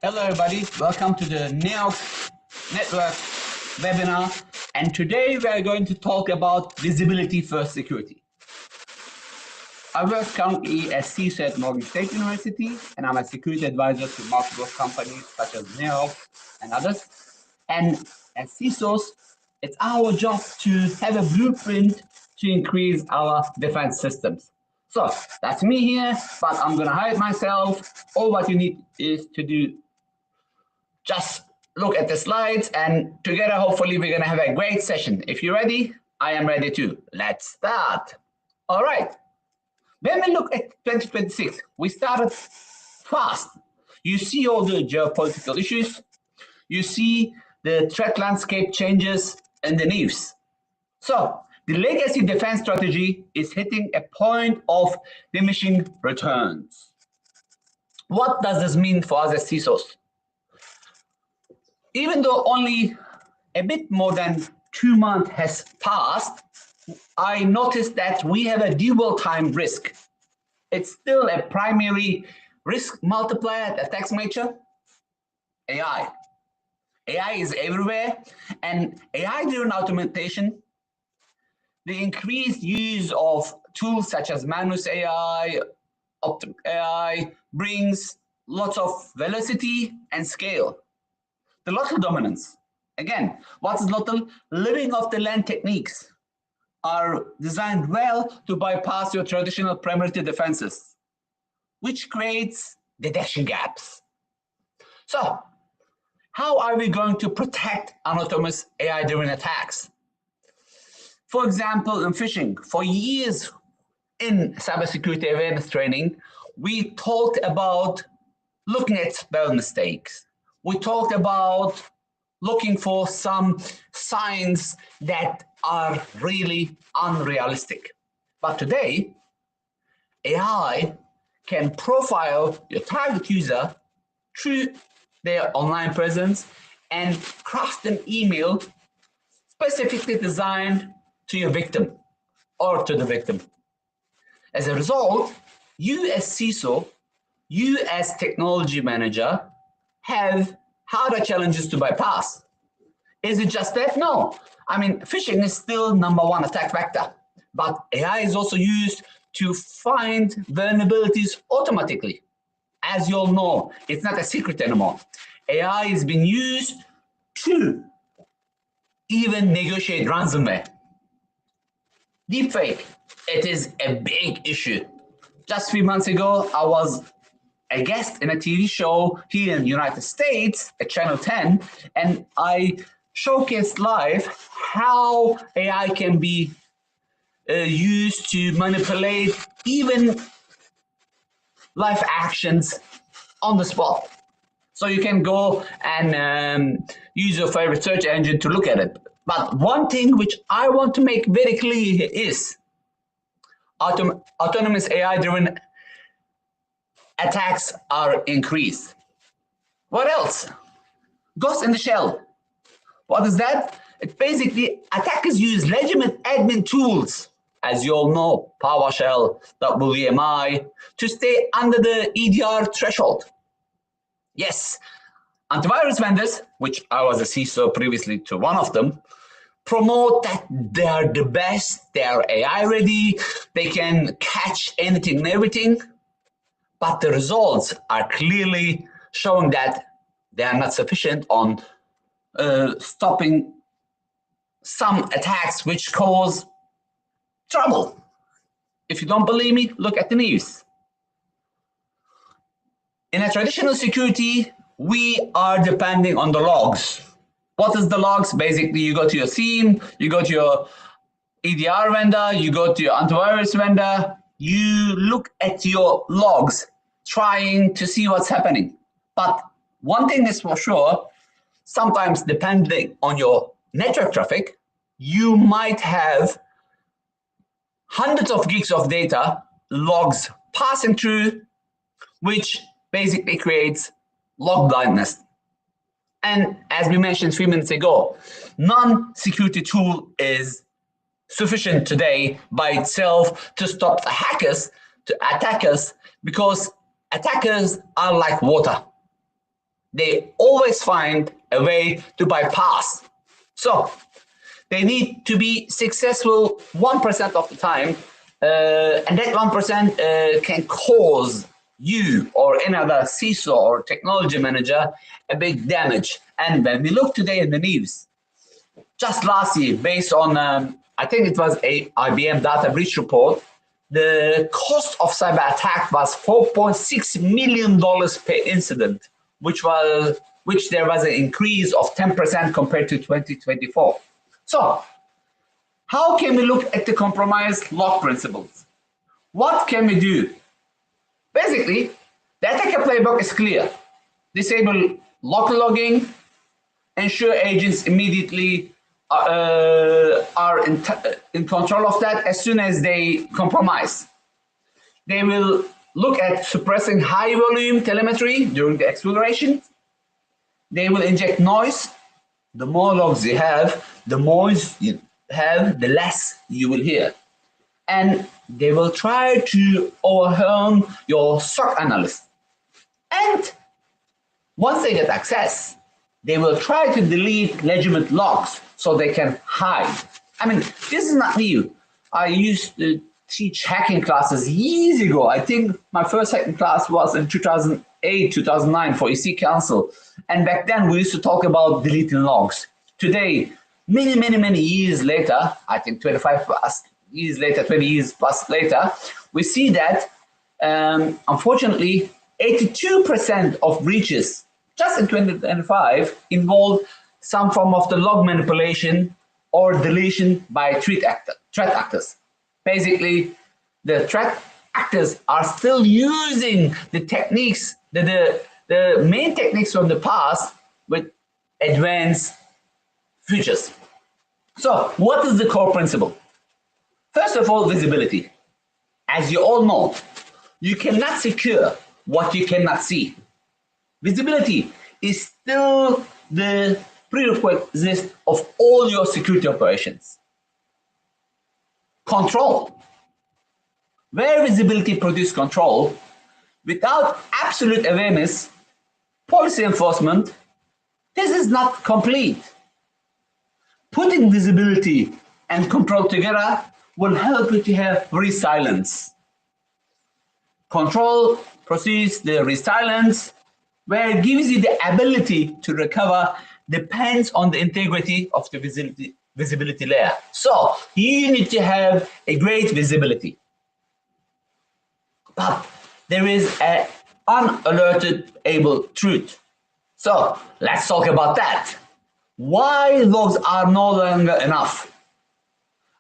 Hello everybody, welcome to the NEOX Network webinar, and today we are going to talk about visibility first security. I work currently as CISO at Morgan State University, and I'm a security advisor to multiple companies such as NEOX and others. And as CISOs, it's our job to have a blueprint to increase our defense systems. So that's me here, but I'm going to hide myself. All what you need is to do just look at the slides, and together, hopefully, we're going to have a great session. If you're ready, I am ready too. Let's start. All right. When we look at 2026, we started fast. You see all the geopolitical issues. You see the threat landscape changes and the news. So the legacy defense strategy is hitting a point of diminishing returns. What does this mean for us as CISOs? Even though only a bit more than 2 months has passed, I noticed that we have a dual time risk. It's still a primary risk multiplier, attack nature. AI. AI is everywhere, and AI-driven automation, the increased use of tools such as Manus AI, Optim AI brings lots of velocity and scale. The local dominance. Again, what is local? Living off the land techniques are designed well to bypass your traditional perimeter defenses, which creates detection gaps. So, how are we going to protect autonomous AI-driven attacks? For example, in phishing, for years in cybersecurity awareness training, we talked about looking at spell mistakes. We talked about looking for some signs that are really unrealistic. But today, AI can profile your target user through their online presence and craft an email specifically designed to your victim or to the victim. As a result, you as CISO, you as technology manager, have harder challenges to bypass. Is it just that? No. I mean, phishing is still #1 attack vector, but AI is also used to find vulnerabilities automatically. As you all know, it's not a secret anymore. AI is being used to even negotiate ransomware. Deepfake, it is a big issue. Just 3 months ago, I was a guest in a TV show here in the United States at Channel 10, and I showcased live how AI can be used to manipulate even live actions on the spot. So you can go and use your favorite search engine to look at it. But one thing which I want to make very clear is autonomous AI-driven attacks are increased. What else? Ghost in the shell. What is that? It's basically attackers use legitimate admin tools, as you all know, PowerShell, WMI, to stay under the EDR threshold. Yes, antivirus vendors, which I was a CISO previously to one of them, promote that they are the best, they are AI ready, they can catch anything and everything. But the results are clearly showing that they are not sufficient on stopping some attacks which cause trouble. If you don't believe me, look at the news. In a traditional security, we are depending on the logs. What is the logs? Basically, you go to your SIEM, you go to your EDR vendor, you go to your antivirus vendor, you look at your logs, trying to see what's happening. But one thing is for sure, sometimes depending on your network traffic, you might have hundreds of gigs of data, logs passing through, which basically creates log blindness. And as we mentioned 3 minutes ago, non-security tool is sufficient today by itself to stop the hackers, to attack us, because attackers are like water. they always find a way to bypass. So they need to be successful 1% of the time, and that 1% can cause you or any other CISO or technology manager a big damage. And when we look today in the news, just last year, based on, I think it was a IBM data breach report, the cost of cyber attack was $4.6 million per incident, which there was an increase of 10% compared to 2024. So how can we look at the compromised log principles? What can we do? Basically, the attacker playbook is clear. Disable local logging, ensure agents immediately are in control of that as soon as they compromise. They will look at suppressing high volume telemetry during the acceleration. They will inject noise. The more logs you have, the more you have, the less you will hear. And they will try to overwhelm your SOC analyst. And once they get access, they will try to delete legitimate logs so they can hide. I mean, this is not new. I used to teach hacking classes years ago. I think my first hacking class was in 2008, 2009 for EC Council. And back then we used to talk about deleting logs. Today, many years later, I think 25 plus years later, 20 years plus later, we see that unfortunately 82% of breaches just in 2025 involve some form of the log manipulation or deletion by threat actors. Basically, the threat actors are still using the techniques, the main techniques from the past with advanced features. So what is the core principle? First of all, visibility. As you all know, you cannot secure what you cannot see. Visibility is still the prerequisite of all your security operations. Control. Where visibility produces control, without absolute awareness, policy enforcement, this is not complete. Putting visibility and control together will help you to have resilience. Control proceeds the resilience, where it gives you the ability to recover, depends on the integrity of the visibility layer. So you need to have a great visibility. But there is an unalertable truth. So let's talk about that. Why logs are no longer enough?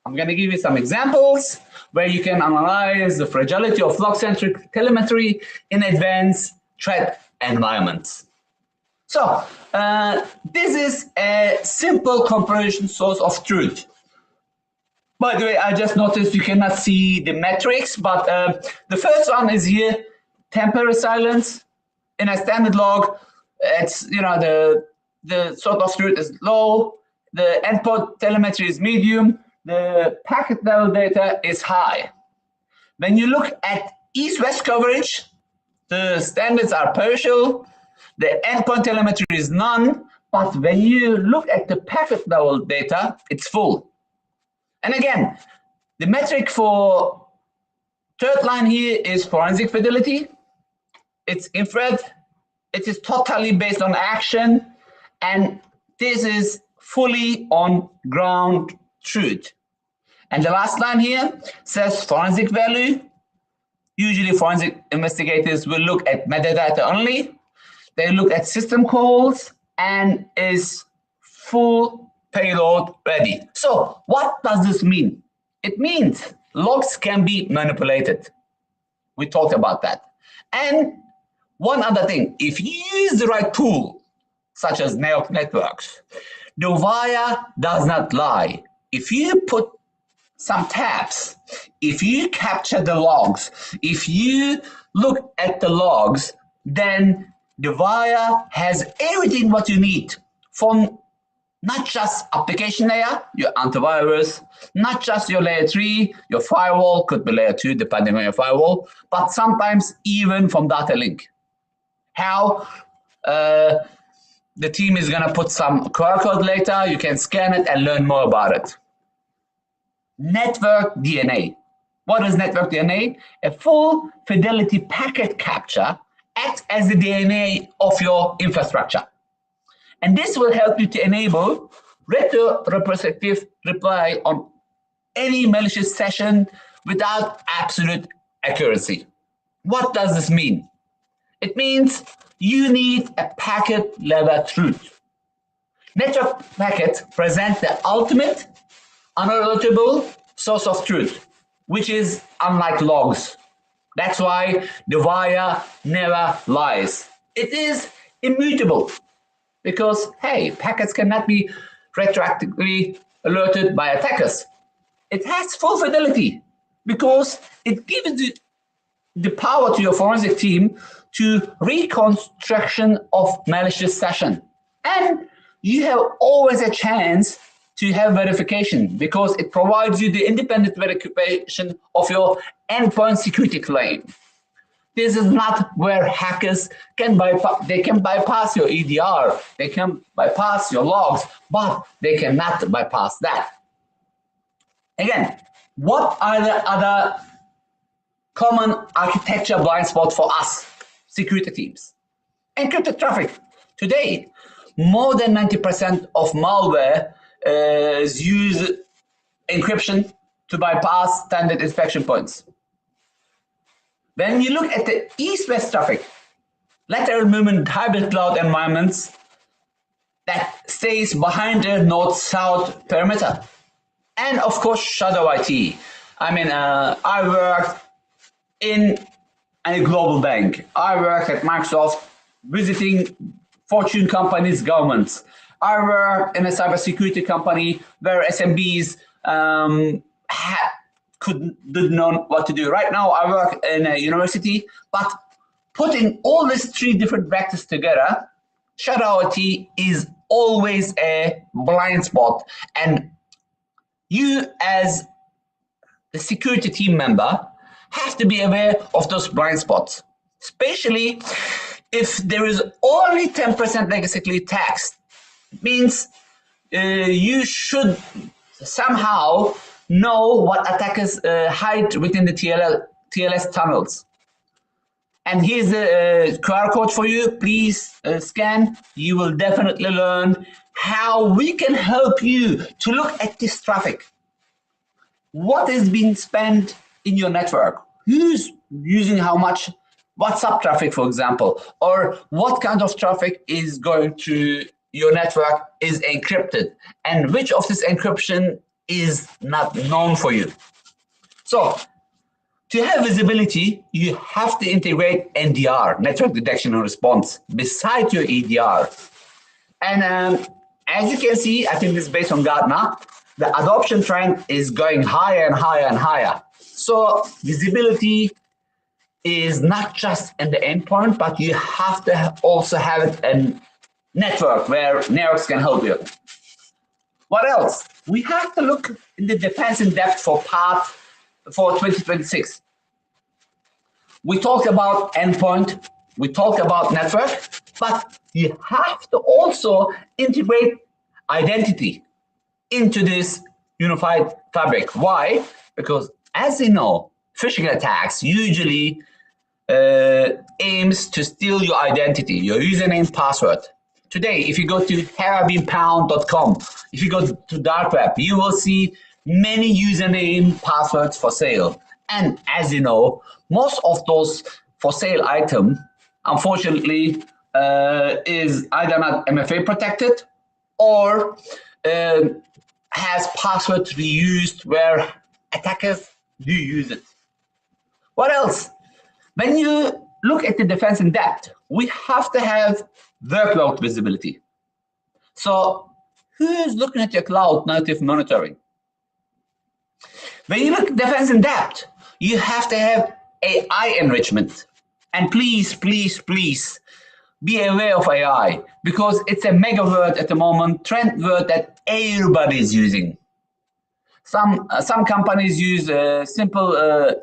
I'm going to give you some examples where you can analyze the fragility of log-centric telemetry in advanced threat environments. So this is a simple comparison source of truth. By the way, I just noticed you cannot see the metrics, but the first one is here, temporary silence. In a standard log, it's, the sort of truth is low, the endpoint telemetry is medium, the packet level data is high. When you look at east-west coverage, the standards are partial, the endpoint telemetry is none, but when you look at the packet level data, it's full. And again, the metric for third line here is forensic fidelity. It's infrared. It is totally based on action. And this is fully on ground truth. And the last line here says forensic value. Usually forensic investigators will look at metadata only. They look at system calls and is full payload ready. So what does this mean? It means logs can be manipulated. We talked about that. And one other thing, if you use the right tool, such as NeoP networks, the wire does not lie. If you put some tabs, if you capture the logs, if you look at the logs, then the wire has everything what you need from not just application layer, your antivirus, not just your layer 3, your firewall, could be layer 2 depending on your firewall, but sometimes even from data link. How? The team is going to put some QR code later. You can scan it and learn more about it. Network DNA. What is network DNA? A full fidelity packet capture acts as the DNA of your infrastructure. And this will help you to enable retrospective reply on any malicious session without absolute accuracy. What does this mean? It means you need a packet level truth. Network packets present the ultimate unalterable source of truth, which is unlike logs. That's why the wire never lies. It is immutable because, hey, packets cannot be retroactively alerted by attackers. It has full fidelity because it gives the power to your forensic team to reconstruction of malicious session. And you have always a chance to have verification because it provides you the independent verification of your endpoint security claim. This is not where hackers can bypass. They can bypass your EDR, they can bypass your logs, but they cannot bypass that. Again, what are the other common architecture blind spots for us, security teams? Encrypted traffic. Today, more than 90% of malware use encryption to bypass standard inspection points. When you look at the east-west traffic, lateral movement hybrid cloud environments that stays behind the north-south perimeter. And of course, shadow IT. I mean, I worked in a global bank. I worked at Microsoft visiting Fortune companies, governments. I worked in a cybersecurity company where SMBs didn't know what to do. Right now, I work in a university, but putting all these three different vectors together, shadow IT is always a blind spot. And you, as the security team member, have to be aware of those blind spots, especially if there is only 10% legacy attacks. It means you should somehow know what attackers hide within the TLS tunnels. And here's the QR code for you. Please scan. You will definitely learn how we can help you to look at this traffic. What is being spent in your network? Who's using how much WhatsApp traffic, for example, or what kind of traffic is going to your network is encrypted, and which of this encryption is not known for you. So to have visibility, you have to integrate NDR, network detection and response, beside your EDR. And as you can see, I think this is based on Gartner, the adoption trend is going higher and higher and higher. So visibility is not just in the endpoint, but you have to also have it in network where networks can help you. What else? We have to look in the defense in depth for 2026. We talked about endpoint, we talked about network, but you have to also integrate identity into this unified fabric. Why? Because as you know, phishing attacks usually aims to steal your identity, your username, password. Today, if you go to haveabeenpound.com, if you go to dark web, you will see many username passwords for sale. And as you know, most of those for sale items, unfortunately, is either not MFA protected or has passwords reused where attackers do use it. What else? When you look at the defense in depth, we have to have workload visibility. So who is looking at your cloud native monitoring? When you look at defense in depth, you have to have AI enrichment. And please, please, please be aware of AI because it's a mega word at the moment, trend word that everybody is using. Some companies use simple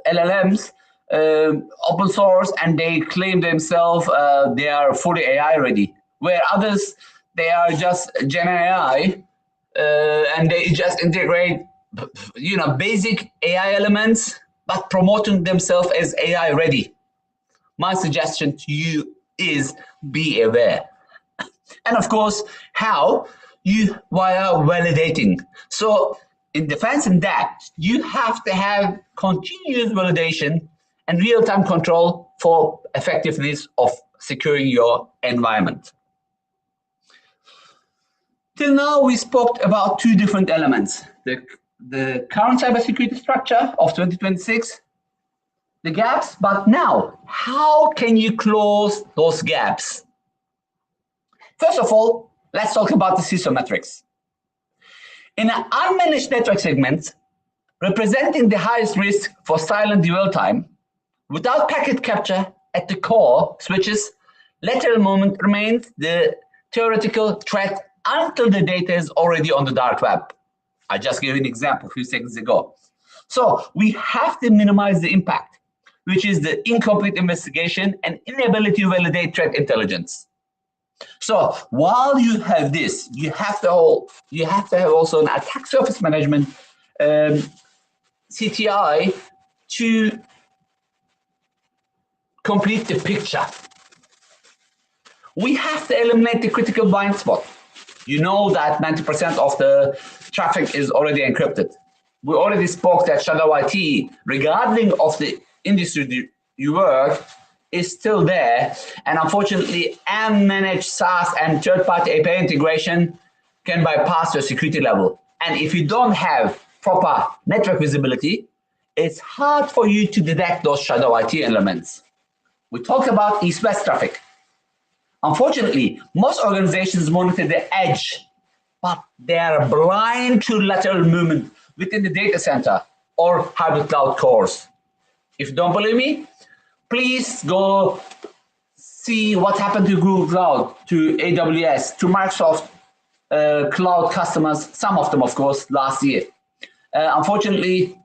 LLMs open source, and they claim themselves they are fully AI ready, where others, they are just Gen AI, and they just integrate, basic AI elements, but promoting themselves as AI ready. My suggestion to you is be aware. And of course, how you via validating. So in defense in that, you have to have continuous validation and real-time control for effectiveness of securing your environment. Till now, we spoke about two different elements: the current cybersecurity structure of 2026, the gaps. But now, how can you close those gaps? First of all, let's talk about the CISO metrics. In an unmanaged network segment, representing the highest risk for silent dwell time, without packet capture at the core switches, lateral movement remains the theoretical threat until the data is already on the dark web. I just gave an example a few seconds ago. So we have to minimize the impact, which is the incomplete investigation and inability to validate threat intelligence. So while you have this, you have to have also an attack surface management CTI to complete the picture. We have to eliminate the critical blind spot. You know that 90% of the traffic is already encrypted. We already spoke that shadow IT, regarding of the industry you work, is still there. And unfortunately, unmanaged SaaS and third-party API integration can bypass your security level. And if you don't have proper network visibility, it's hard for you to detect those shadow IT elements. We talk about east-west traffic. Unfortunately, most organizations monitor the edge, but they are blind to lateral movement within the data center or hybrid cloud cores. If you don't believe me, please go see what happened to Google Cloud, to AWS, to Microsoft Cloud customers, some of them, of course, last year. Unfortunately,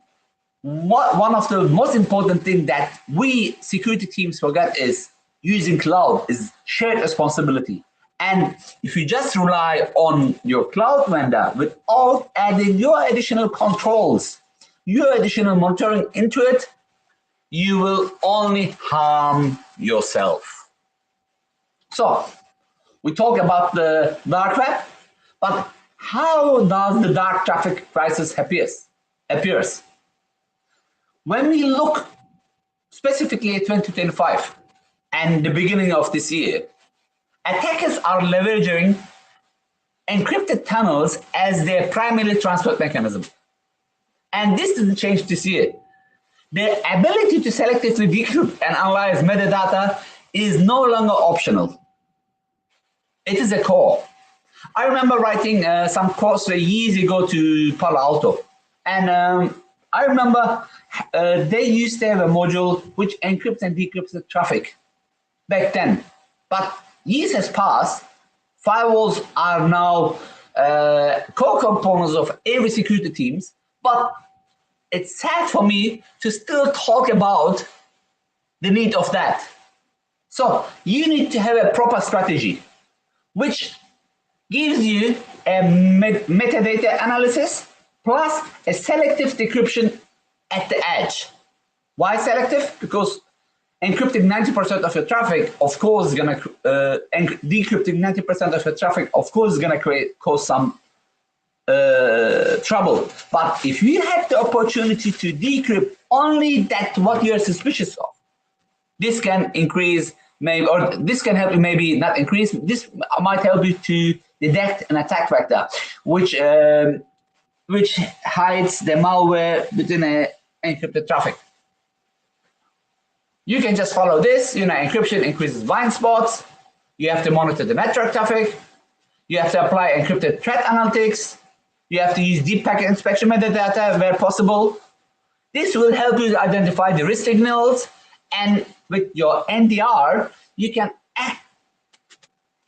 one of the most important things that we security teams forget is using cloud is shared responsibility. And if you just rely on your cloud vendor without adding your additional controls, your additional monitoring into it, you will only harm yourself. So we talk about the dark web, but how does the dark traffic crisis appears? When we look specifically at 2025 and the beginning of this year, attackers are leveraging encrypted tunnels as their primary transport mechanism. And this didn't change this year. The ability to selectively decrypt and analyze metadata is no longer optional. It is a core. I remember writing some course years ago to Palo Alto, and I remember they used to have a module which encrypts and decrypts the traffic back then. But years has passed. Firewalls are now core components of every security teams, but it's sad for me to still talk about the need of that. So you need to have a proper strategy, which gives you a metadata analysis plus a selective decryption at the edge. Why selective? Because encrypting 90% of your traffic, of course, is going to decrypting 90% of your traffic, of course, is going to cause some trouble. But if you have the opportunity to decrypt only that what you are suspicious of, this can increase maybe, or this can help you maybe not increase. This might help you to detect an attack vector, which hides the malware within a encrypted traffic. You can just follow this. Encryption increases blind spots. You have to monitor the network traffic. You have to apply encrypted threat analytics. You have to use deep packet inspection metadata where possible. This will help you identify the risk signals, and with your NDR, you can act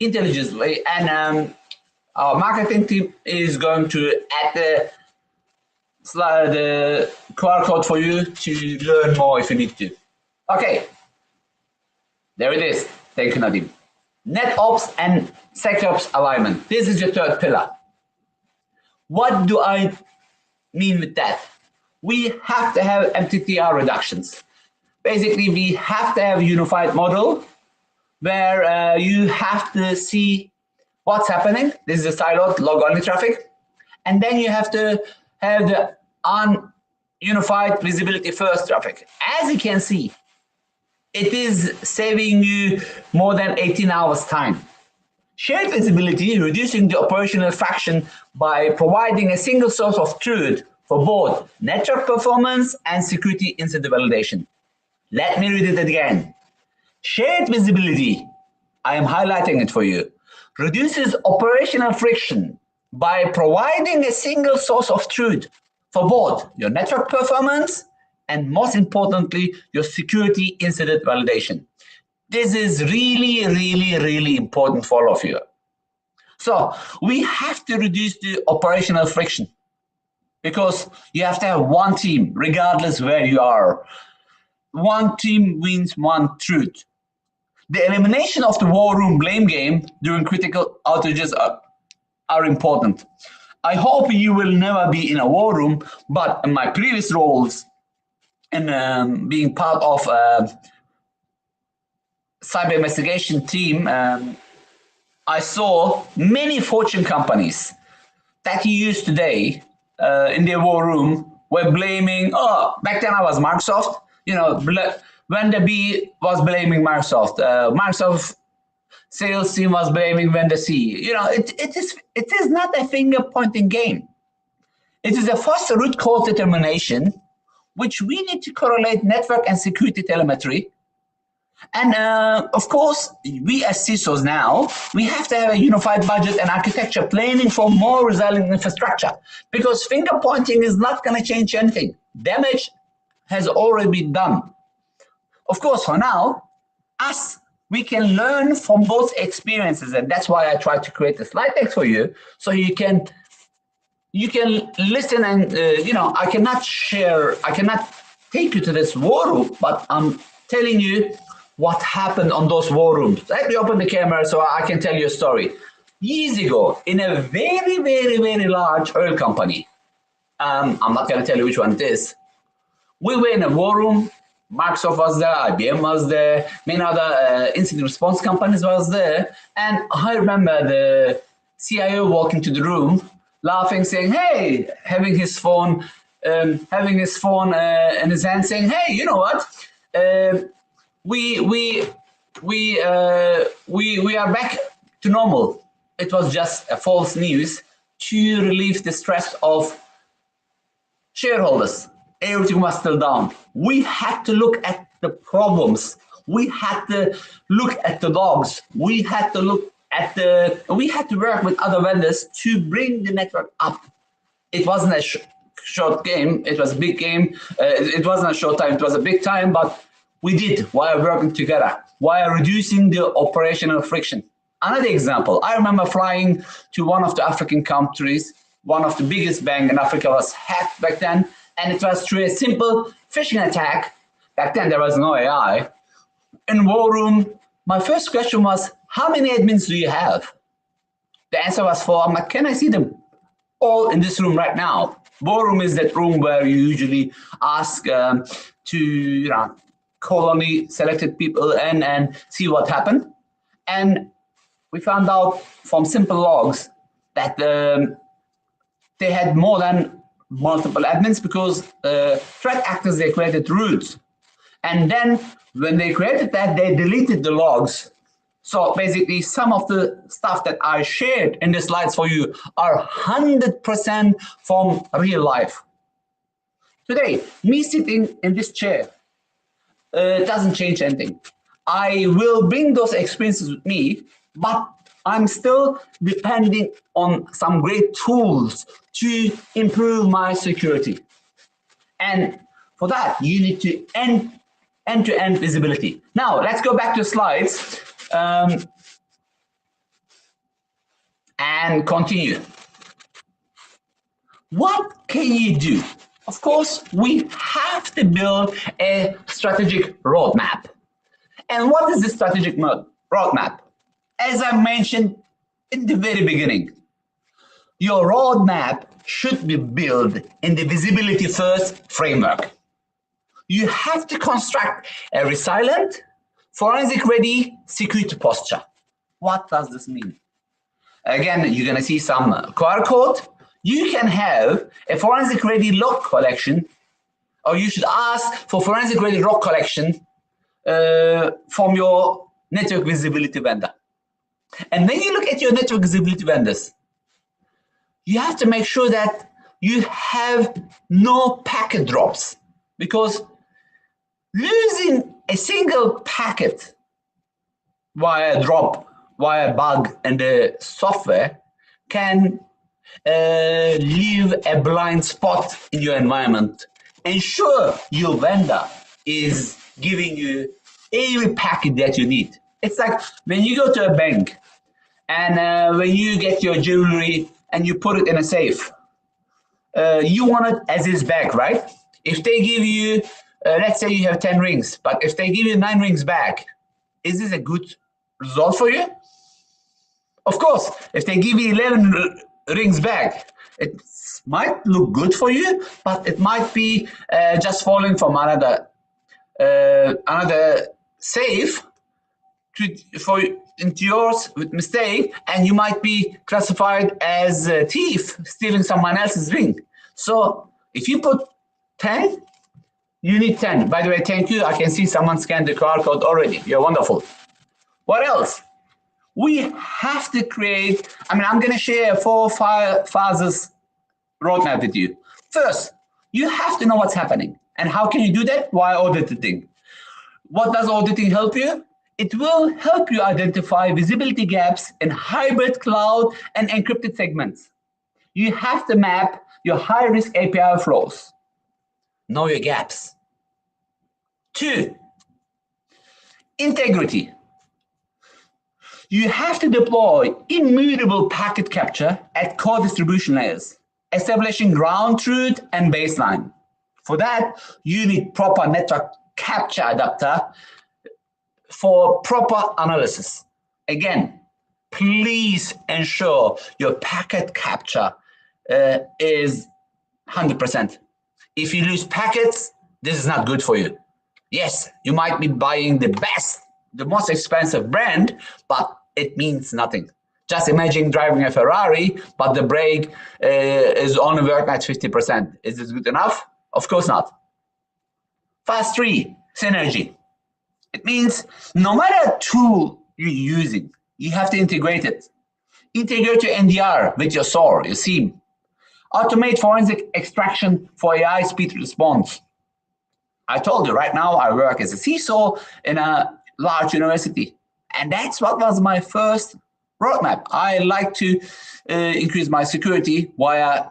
intelligently. And our marketing team is going to add the QR code for you to learn more if you need to. Okay, there it is. Thank you, Nadim. NetOps and SecOps alignment. This is your third pillar. What do I mean with that? We have to have MTTR reductions. Basically, we have to have a unified model where you have to see what's happening. This is a siloed log-only traffic. And then you have to have the unified visibility first traffic. As you can see, it is saving you more than 18 hours time. Shared visibility, reducing the operational friction by providing a single source of truth for both network performance and security incident validation. Let me read it again. Shared visibility, I am highlighting it for you, reduces operational friction by providing a single source of truth for both your network performance and, most importantly, your security incident validation. This is really, really, really important for all of you. So we have to reduce the operational friction because you have to have one team, regardless where you are. One team wins one truth. The elimination of the war room blame game during critical outages are important. I hope you will never be in a war room, but in my previous roles and being part of cyber investigation team, I saw many Fortune companies that you use today in their war room were blaming, oh, back then I was Microsoft, you know, vendor B was blaming Microsoft. Microsoft sales team was blaming vendor C. You know, it is not a finger pointing game. It is a first root cause determination, which we need to correlate network and security telemetry. And of course, we as CISOs now, we have to have a unified budget and architecture planning for more resilient infrastructure because finger pointing is not going to change anything. Damage has already been done. Of course, for now, we can learn from both experiences, and that's why I try to create a slide deck for you, so you can listen and I cannot take you to this war room, but I'm telling you what happened on those war rooms. Let me open the camera so I can tell you a story. Years ago, in a very, very, very large oil company, I'm not going to tell you which one it is. We were in a war room. Microsoft was there, IBM was there, many other incident response companies was there. And I remember the CIO walking to the room, laughing, saying, hey, having his phone in his hand, saying, hey, you know what? We are back to normal. It was just a false news to relieve the stress of shareholders. Everything was still down. We had to look at the problems. We had to look at the logs. We had to work with other vendors to bring the network up. It wasn't a short game. It was a big game. It wasn't a short time. It was a big time, but we did while working together, while reducing the operational friction. Another example, I remember flying to one of the African countries. One of the biggest banks in Africa was hacked back then, and it was through a simple phishing attack. Back then, there was no AI. In war room, my first question was, how many admins do you have? The answer was 4. I'm like, can I see them all in this room right now? War room is that room where you usually ask to call only selected people and see what happened. And we found out from simple logs that they had more than multiple admins because threat actors, they created roots. And then when they created that, they deleted the logs. So basically, some of the stuff that I shared in the slides for you are 100% from real life. Today, me sitting in this chair doesn't change anything. I will bring those experiences with me, but I'm still depending on some great tools to improve my security. And for that, you need to end-to-end visibility. Now, let's go back to slides and continue. What can you do? Of course, we have to build a strategic roadmap. And what is the strategic roadmap? As I mentioned in the very beginning, your roadmap should be built in the visibility first framework. You have to construct a resilient, forensic ready security posture. What does this mean? Again, you're going to see some QR code. You can have a forensic ready log collection, or you should ask for forensic ready log collection from your network visibility vendor. And when you look at your network visibility vendors, you have to make sure that you have no packet drops, because losing a single packet via drop, via bug in the software can leave a blind spot in your environment. Ensure your vendor is giving you every packet that you need. It's like when you go to a bank and when you get your jewelry and you put it in a safe, you want it as is back, right? If they give you, let's say you have 10 rings, but if they give you 9 rings back, is this a good result for you? Of course, if they give you 11 rings back, it might look good for you, but it might be just falling from another safe into yours with mistake, and you might be classified as a thief stealing someone else's ring. So if you put 10, you need 10. By the way, thank you. I can see someone scanned the QR code already. You're wonderful. What else? We have to create, I'm going to share a 4 phases roadmap with you. First, you have to know what's happening. And how can you do that? Via auditing. What does auditing help you? It will help you identify visibility gaps in hybrid cloud and encrypted segments. You have to map your high-risk API flows. Know your gaps. 2, integrity. You have to deploy immutable packet capture at core distribution layers, establishing ground truth and baseline. For that, you need proper network capture adapter for proper analysis. Again, please ensure your packet capture is 100%. If you lose packets, this is not good for you. Yes, you might be buying the best, the most expensive brand, but it means nothing. Just imagine driving a Ferrari, but the brake is only working at 50%. Is this good enough? Of course not. Phase 3, synergy. It means no matter tool you're using, you have to integrate it. Integrate your NDR with your SOAR, your SIEM. Automate forensic extraction for AI speed response. I told you right now I work as a CISO in a large university. And that's what was my first roadmap. I like to increase my security via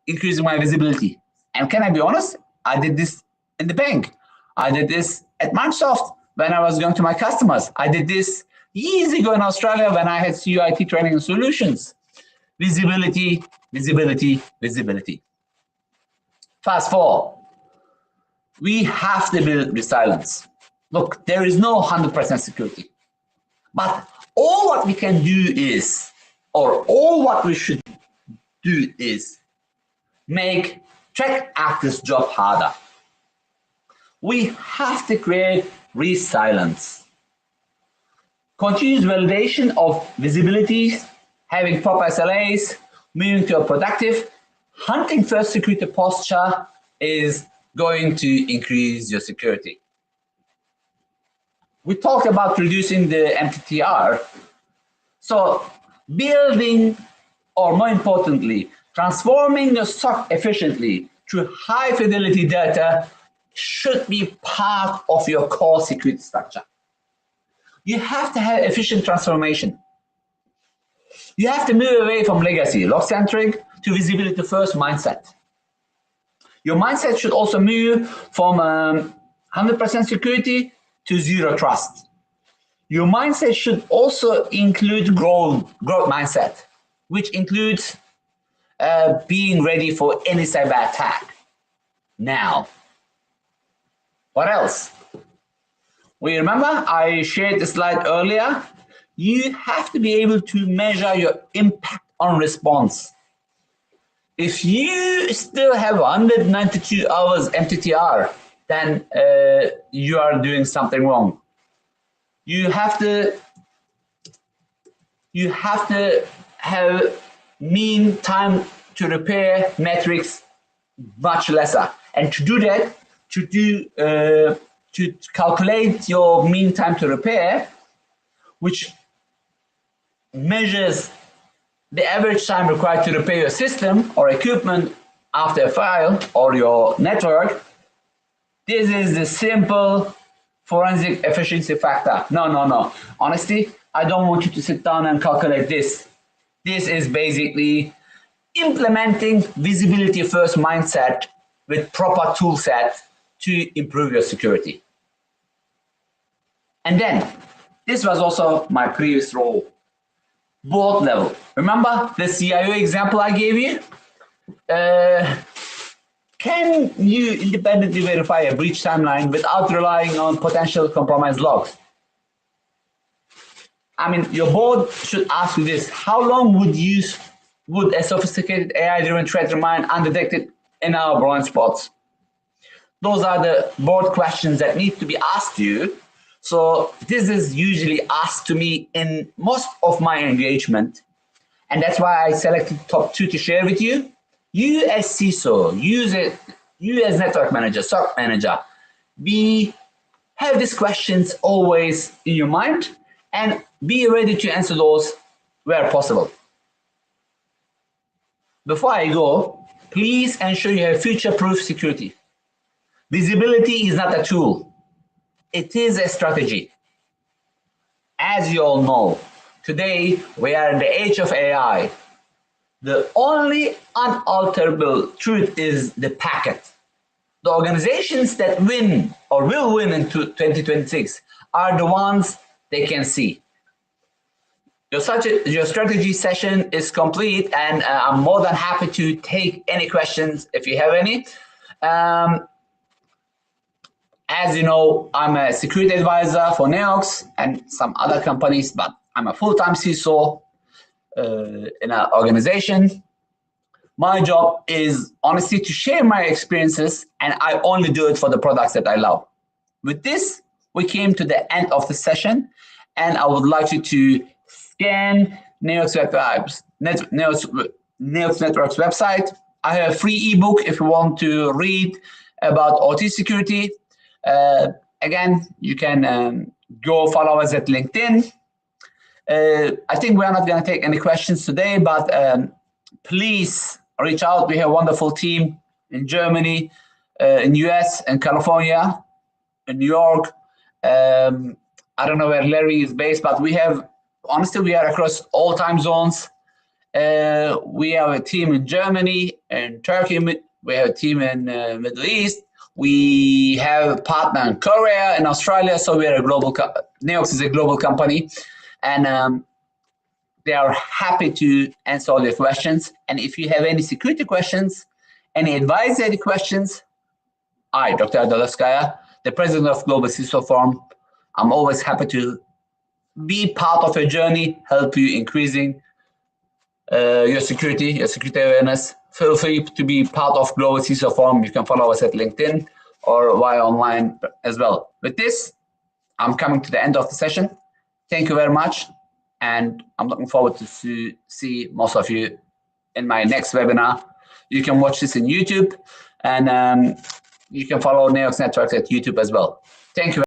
increasing my visibility. And can I be honest? I did this in the bank. I did this at Microsoft when I was going to my customers. I did this years ago in Australia when I had CUIT training and solutions. Visibility, visibility, visibility. Fast forward. We have to build resilience. Look, there is no 100% security. But all what we can do is, or all what we should do is, make threat actors' job harder. We have to create resilience. Continuous validation of visibilities, having proper SLAs, moving to a productive, hunting first security posture is going to increase your security. We talked about reducing the MTTR. So building, or more importantly, transforming the SOC efficiently through high fidelity data should be part of your core security structure. You have to have efficient transformation. You have to move away from legacy, log-centric, to visibility-first mindset. Your mindset should also move from 100% security to zero trust. Your mindset should also include growth mindset, which includes being ready for any cyber attack. now. What else? We remember I shared the slide earlier. You have to be able to measure your impact on response. If you still have 192 hours MTTR, then you are doing something wrong. You have to have mean time to repair metrics much lesser. And to do that, to calculate your mean time to repair, which measures the average time required to repair your system or equipment after a file or your network, this is the simple forensic efficiency factor. No. Honestly, I don't want you to sit down and calculate this. This is basically implementing visibility first mindset with proper tool set to improve your security. And then, this was also my previous role, board level. Remember the CIO example I gave you? Can you independently verify a breach timeline without relying on potential compromise logs? I mean, your board should ask you this: how long would a sophisticated AI-driven threat remain undetected in our blind spots? Those are the board questions that need to be asked you. So this is usually asked to me in most of my engagement. And that's why I selected top 2 to share with you. You as CISO, you as network manager, SOC manager, have these questions always in your mind and be ready to answer those where possible. Before I go, please ensure you have future-proof security. Visibility is not a tool. It is a strategy. As you all know, today we are in the age of AI. The only unalterable truth is the packet. The organizations that win or will win in 2026 are the ones they can see. Your strategy session is complete, and I'm more than happy to take any questions if you have any. As you know, I'm a security advisor for NEOX and some other companies, but I'm a full-time CISO in an organization. My job is honestly to share my experiences, and I only do it for the products that I love. With this, we came to the end of the session, and I would like you to scan NEOX Networks website. I have a free ebook if you want to read about OT security. Again, you can go follow us at LinkedIn. I think we are not going to take any questions today, but please reach out. We have a wonderful team in Germany, in US, in California, in New York. I don't know where Larry is based, but we are across all time zones. We have a team in Germany, in Turkey. We have a team in Middle East. We have a partner in Korea and Australia, so we are a global. NEOX is a global company, and they are happy to answer all your questions. And if you have any security questions, any advisory questions, I, Dr. Adolevskaya, the president of Global CISO Forum, I'm always happy to be part of your journey, help you increasing your security awareness. Feel free to be part of Global CISO Forum. You can follow us at LinkedIn or via online as well. With this, I'm coming to the end of the session. Thank you very much. And I'm looking forward to see most of you in my next webinar. You can watch this in YouTube, and you can follow NEOX Networks at YouTube as well. Thank you.